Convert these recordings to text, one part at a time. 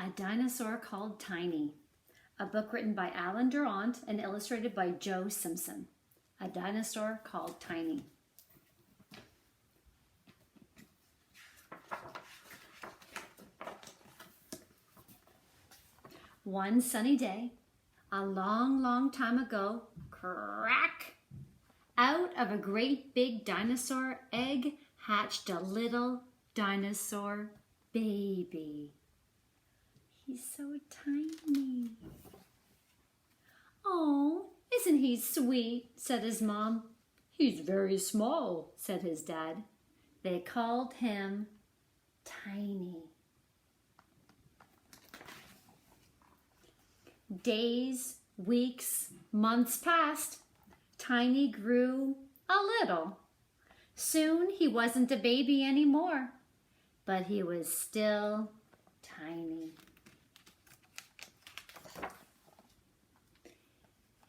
A Dinosaur Called Tiny, a book written by Alan Durant and illustrated by Joe Simpson. A Dinosaur Called Tiny. One sunny day, a long, long time ago, crack! Out of a great big dinosaur egg hatched a little dinosaur baby. He's so tiny. Oh, isn't he sweet, said his mom. He's very small, said his dad. They called him Tiny. Days, weeks, months passed. Tiny grew a little. Soon he wasn't a baby anymore, but he was still tiny.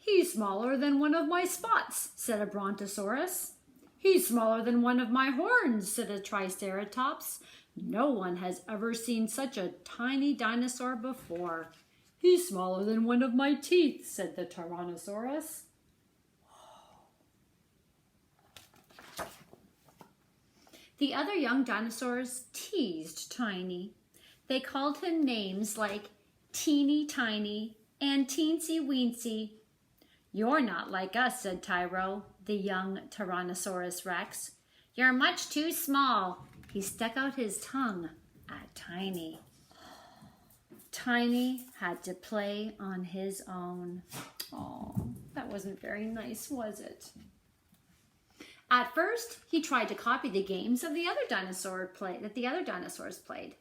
He's smaller than one of my spots, said a brontosaurus. He's smaller than one of my horns, said a triceratops. No one has ever seen such a tiny dinosaur before. He's smaller than one of my teeth, said the tyrannosaurus. The other young dinosaurs teased Tiny. They called him names like Teeny Tiny and Teensy Weensy. You're not like us, said Tyro, the young Tyrannosaurus Rex. You're much too small. He stuck out his tongue at Tiny. Tiny had to play on his own. Oh, that wasn't very nice, was it? At first, he tried to copy the games of the other dinosaurs played.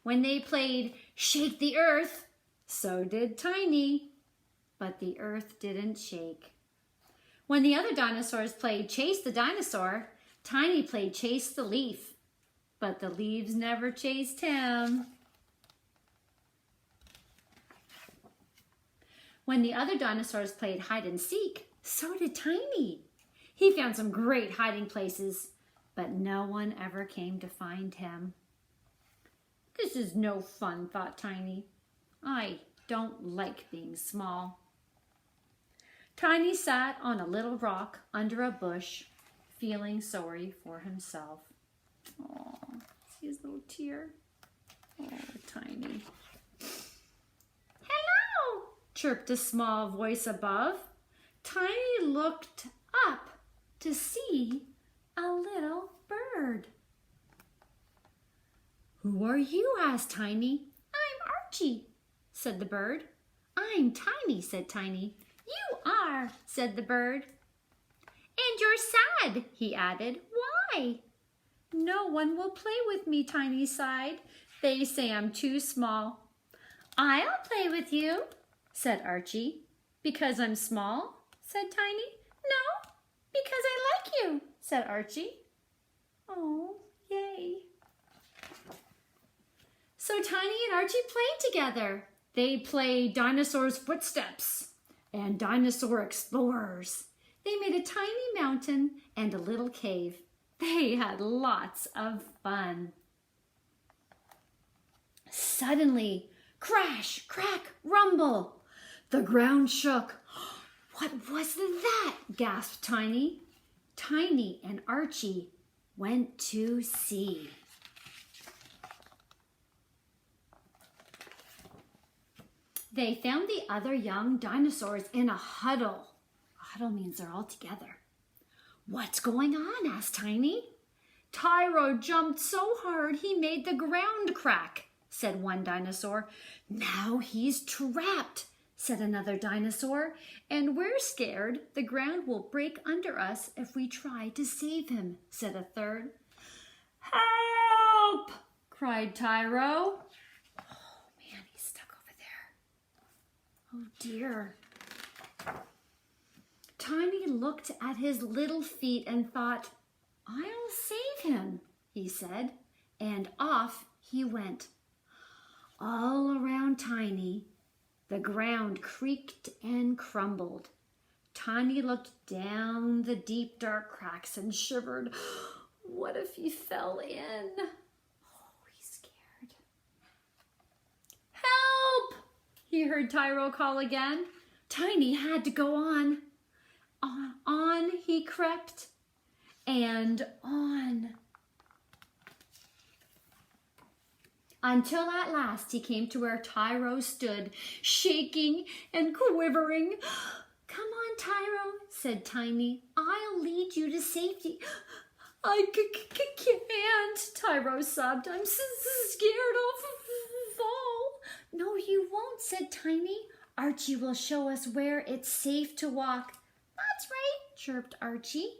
When they played Shake the Earth, so did Tiny, but the earth didn't shake. When the other dinosaurs played Chase the Dinosaur, Tiny played Chase the Leaf, but the leaves never chased him. When the other dinosaurs played hide and seek, so did Tiny. He found some great hiding places, but no one ever came to find him. This is no fun, thought Tiny. I don't like being small. Tiny sat on a little rock under a bush, feeling sorry for himself. Oh, see his little tear? Oh, Tiny. Hello, chirped a small voice above. Tiny looked up to see a little bird. Who are you? Asked Tiny. I'm Archie, said the bird. I'm Tiny, said Tiny. You are, said the bird. And you're sad, he added. Why? No one will play with me, Tiny sighed. They say I'm too small. I'll play with you, said Archie. Because I'm small, said Tiny. No, because I like you, said Archie. Oh, yay. So Tiny and Archie played together. They played Dinosaur's Footsteps and Dinosaur Explorers. They made a tiny mountain and a little cave. They had lots of fun. Suddenly, crash, crack, rumble. The ground shook. What was that? Gasped Tiny. Tiny and Archie went to see. They found the other young dinosaurs in a huddle. A huddle means they're all together. What's going on? Asked Tiny. Tyro jumped so hard he made the ground crack, said one dinosaur. Now he's trapped, said another dinosaur, and we're scared the ground will break under us if we try to save him, said a third. Help! Cried Tyro. Oh dear. Tiny looked at his little feet and thought, I'll save him, he said, and off he went. All around Tiny, the ground creaked and crumbled. Tiny looked down the deep dark cracks and shivered. What if he fell in? Oh, he's scared. heard Tyro call again. Tiny had to go on. On he crept, and on. Until at last he came to where Tyro stood, shaking and quivering. Come on, Tyro, said Tiny. I'll lead you to safety. I can't, Tyro sobbed. I'm scared I'll fall. No, you won't, said Tiny. Archie will show us where it's safe to walk. That's right, chirped Archie.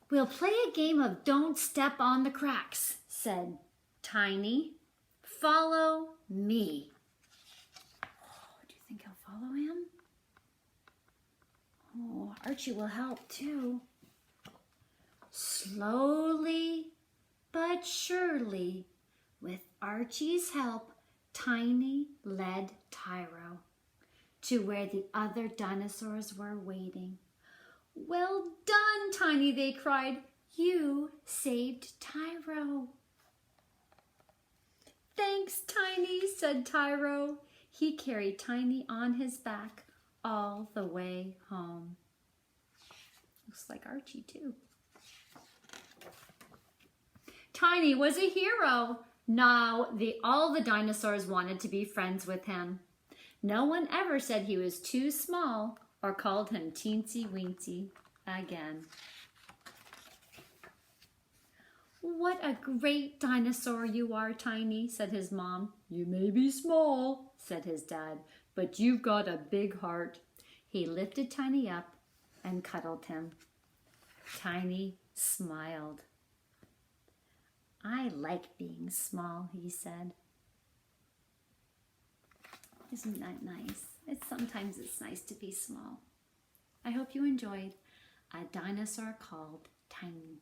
We'll play a game of don't step on the cracks, said Tiny. Follow me. Oh, do you think he'll follow him? Oh, Archie will help too. Slowly but surely, with Archie's help, Tiny led Tyro to where the other dinosaurs were waiting. Well done, Tiny, they cried. You saved Tyro. Thanks, Tiny, said Tyro. He carried Tiny on his back all the way home. Looks like Archie, too. Tiny was a hero. Now, all the dinosaurs wanted to be friends with him. No one ever said he was too small or called him teensy weensy again. What a great dinosaur you are, Tiny, said his mom. You may be small, said his dad, but you've got a big heart. He lifted Tiny up and cuddled him. Tiny smiled. I like being small, he said. Isn't that nice? Sometimes it's nice to be small. I hope you enjoyed A Dinosaur Called Tiny.